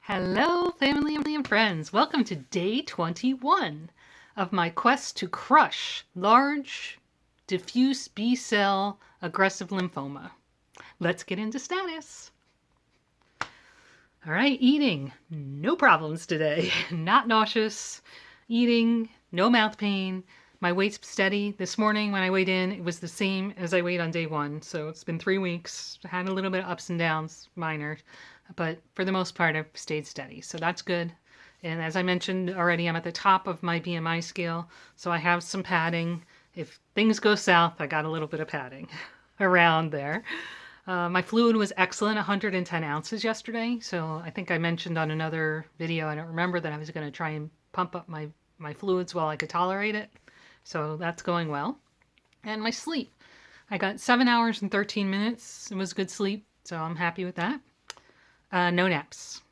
Hello, family and friends. Welcome to day 21 of my quest to crush large, diffuse B-cell aggressive lymphoma. Let's get into status. All right, eating. No problems today. Not nauseous. Eating. No mouth pain. My weight's steady. This morning when I weighed in, it was the same as I weighed on day 1. So it's been 3 weeks. I had a little bit of ups and downs, minor. But for the most part, I've stayed steady. So that's good. And as I mentioned already, I'm at the top of my BMI scale. So I have some padding. If things go south, I got a little bit of padding around there. My fluid was excellent, 110 ounces yesterday. So I think I mentioned on another video, I don't remember, that I was going to try and pump up my fluids while I could tolerate it. So that's going well. And my sleep. I got 7 hours and 13 minutes. It was good sleep. So I'm happy with that. No naps.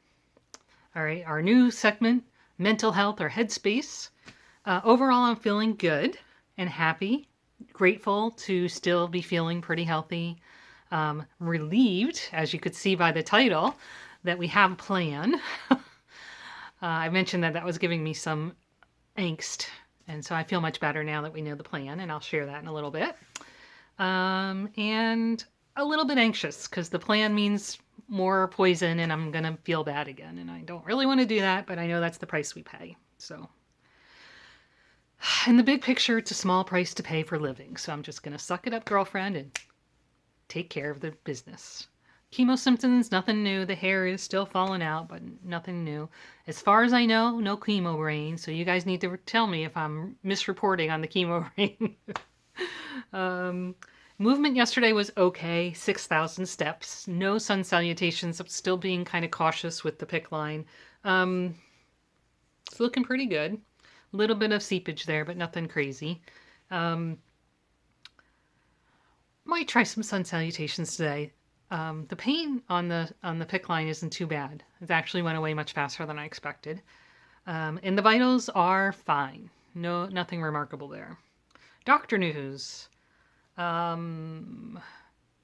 All right, our new segment, mental health or headspace. Overall, I'm feeling good and happy, grateful to still be feeling pretty healthy, relieved, as you could see by the title, that we have a plan. I mentioned that was giving me some angst, and so I feel much better now that we know the plan, and I'll share that in a little bit. And a little bit anxious because the plan means more poison and I'm going to feel bad again. And I don't really want to do that, but I know that's the price we pay. So in the big picture, it's a small price to pay for living. So I'm just going to suck it up, girlfriend, and take care of the business. Chemo symptoms, nothing new. The hair is still falling out, but nothing new. As far as I know, no chemo brain. So you guys need to tell me if I'm misreporting on the chemo brain. Movement yesterday was okay, 6,000 steps. No sun salutations. I'm still being kind of cautious with the PICC line. It's looking pretty good. A little bit of seepage there, but nothing crazy. Might try some sun salutations today. The pain on the PICC line isn't too bad. It actually went away much faster than I expected. And the vitals are fine. Nothing remarkable there. Doctor news. I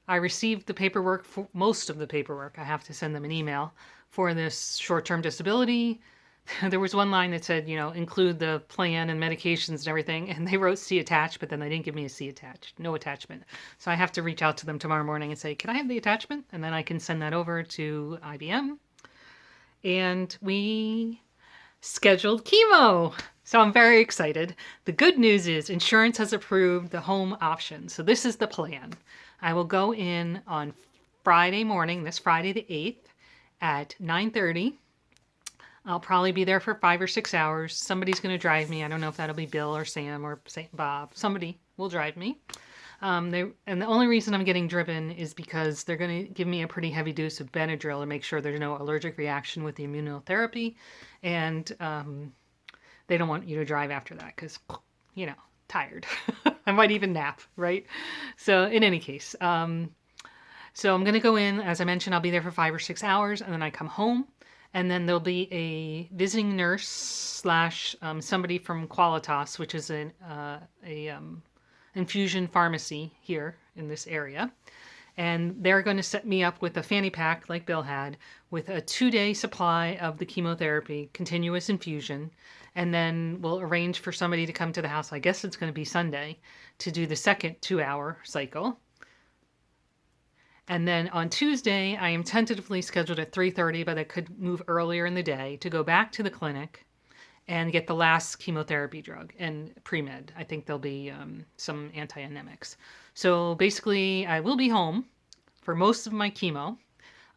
received the paperwork, for most of the paperwork. I have to send them an email for this short-term disability. There was one line that said, include the plan and medications and everything, and they wrote C attached, but then they didn't give me a C attached, no attachment. So I have to reach out to them tomorrow morning and say, can I have the attachment? And then I can send that over to IBM. And we scheduled chemo. So I'm very excited. The good news is insurance has approved the home option. So this is the plan. I will go in on Friday morning, this Friday the 8th at 9:30. I'll probably be there for 5 or 6 hours. Somebody's going to drive me. I don't know if that'll be Bill or Sam or St. Bob. Somebody will drive me. And the only reason I'm getting driven is because they're going to give me a pretty heavy dose of Benadryl to make sure there's no allergic reaction with the immunotherapy. And they don't want you to drive after that because, tired. I might even nap, right? So in any case, so I'm going to go in. As I mentioned, I'll be there for 5 or 6 hours, and then I come home. And then there'll be a visiting nurse / somebody from Qualitas, which is an infusion pharmacy here in this area. And they're going to set me up with a fanny pack like Bill had with a 2-day supply of the chemotherapy, continuous infusion. And then we'll arrange for somebody to come to the house. I guess it's going to be Sunday to do the second 2-hour cycle. And then on Tuesday, I am tentatively scheduled at 3:30, but I could move earlier in the day to go back to the clinic and get the last chemotherapy drug and pre-med. I think there'll be some anti-anemics. So basically, I will be home for most of my chemo.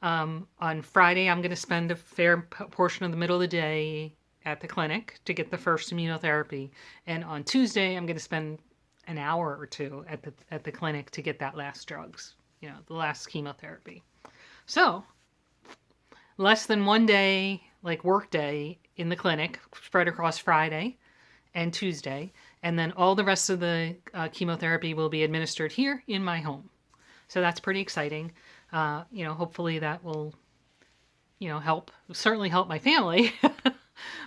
On Friday, I'm going to spend a fair portion of the middle of the day at the clinic to get the first immunotherapy. And on Tuesday, I'm going to spend an hour or two at the clinic to get that last drugs. The last chemotherapy. So, less than 1 day, like work day in the clinic, spread across Friday and Tuesday, and then all the rest of the chemotherapy will be administered here in my home. So that's pretty exciting. Hopefully that will, certainly help my family.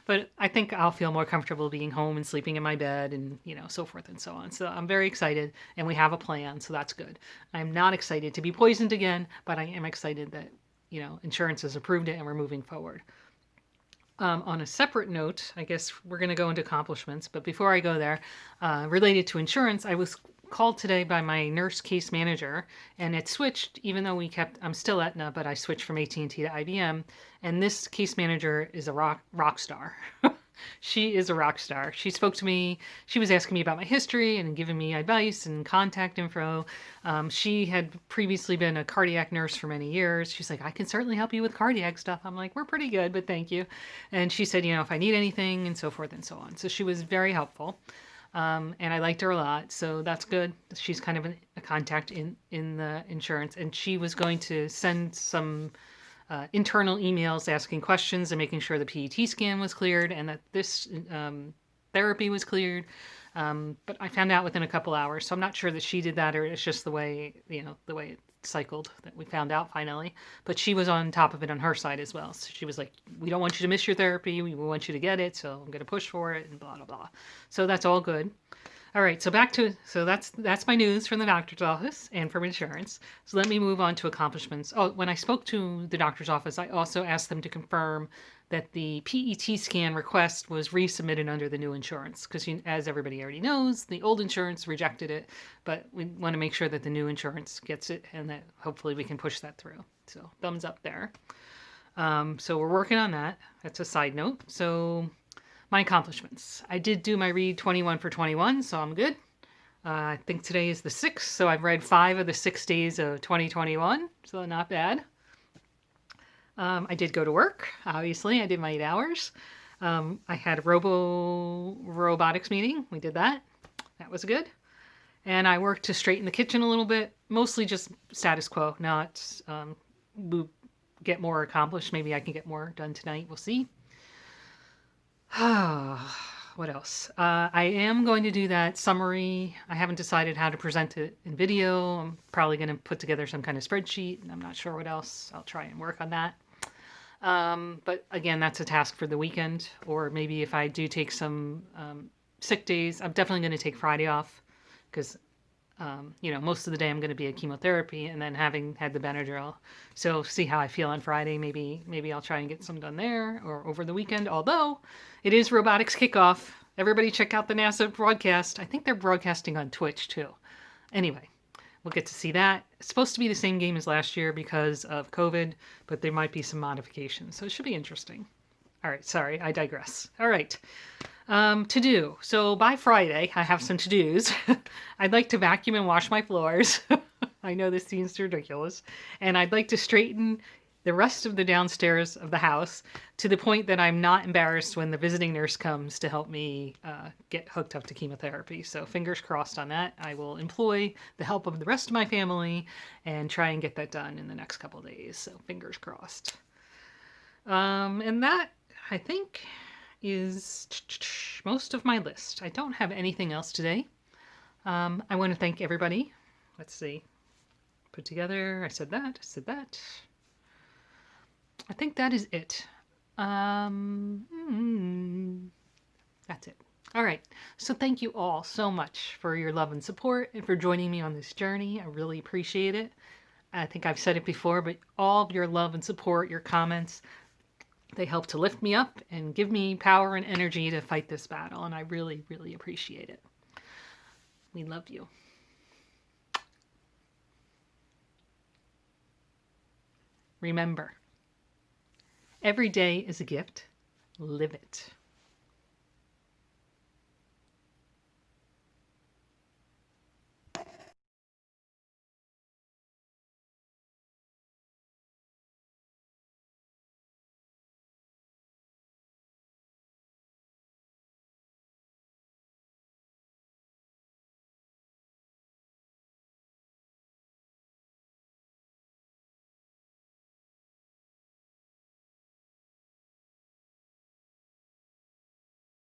But I think I'll feel more comfortable being home and sleeping in my bed and, so forth and so on. So I'm very excited, and we have a plan, so that's good. I'm not excited to be poisoned again, but I am excited that, insurance has approved it and we're moving forward. On a separate note, I guess we're going to go into accomplishments, but before I go there, related to insurance, I was called today by my nurse case manager, and it switched. Even though I'm still Aetna, but I switched from AT&T to IBM, and this case manager is a rock star. She is a rock star. She spoke to me. She was asking me about my history and giving me advice and contact info. She had previously been a cardiac nurse for many years. She's like, I can certainly help you with cardiac stuff. I'm like, we're pretty good, but thank you. And she said, if I need anything and so forth and so on. So she was very helpful. And I liked her a lot. So that's good. She's kind of a contact in the insurance. And she was going to send some internal emails asking questions and making sure the PET scan was cleared and that this therapy was cleared. But I found out within a couple hours, so I'm not sure that she did that or it's just the way it cycled that we found out finally. But she was on top of it on her side as well. So she was like, we don't want you to miss your therapy. We want you to get it. So I'm going to push for it and blah, blah, blah. So that's all good. All right, so that's my news from the doctor's office and from insurance. So let me move on to accomplishments. Oh, when I spoke to the doctor's office, I also asked them to confirm that the PET scan request was resubmitted under the new insurance because, as everybody already knows, the old insurance rejected it, but we want to make sure that the new insurance gets it and that hopefully we can push that through. So thumbs up there. So we're working on that. That's a side note. So my accomplishments. I did do my read 21 for 21, so I'm good. I think today is the 6th, so I've read 5 of the 6 days of 2021, so not bad. I did go to work, obviously. I did my 8 hours. I had a robotics meeting. We did that. That was good. And I worked to straighten the kitchen a little bit, mostly just status quo, not get more accomplished. Maybe I can get more done tonight. We'll see. What else? I am going to do that summary. I haven't decided how to present it in video. I'm probably going to put together some kind of spreadsheet, and I'm not sure what else. I'll try and work on that. But again, that's a task for the weekend, or maybe if I do take some sick days, I'm definitely going to take Friday off because most of the day I'm going to be at chemotherapy and then having had the Benadryl. So see how I feel on Friday. Maybe I'll try and get some done there or over the weekend. Although it is robotics kickoff. Everybody check out the NASA broadcast. I think they're broadcasting on Twitch too. Anyway, we'll get to see that. It's supposed to be the same game as last year because of COVID, but there might be some modifications. So it should be interesting. All right, sorry, I digress. All right. To do. So by Friday, I have some to-dos. I'd like to vacuum and wash my floors. I know this seems ridiculous. And I'd like to straighten the rest of the downstairs of the house to the point that I'm not embarrassed when the visiting nurse comes to help me get hooked up to chemotherapy. So fingers crossed on that. I will employ the help of the rest of my family and try and get that done in the next couple of days. So fingers crossed. And that, I think, is most of my list. I don't have anything else today. I want to thank everybody. Let's see. Put together. I said that. I think that is it. That's it. All right. So thank you all so much for your love and support and for joining me on this journey. I really appreciate it. I think I've said it before, but all of your love and support, your comments, they help to lift me up and give me power and energy to fight this battle, and I really, really appreciate it. We love you. Remember, every day is a gift. Live it.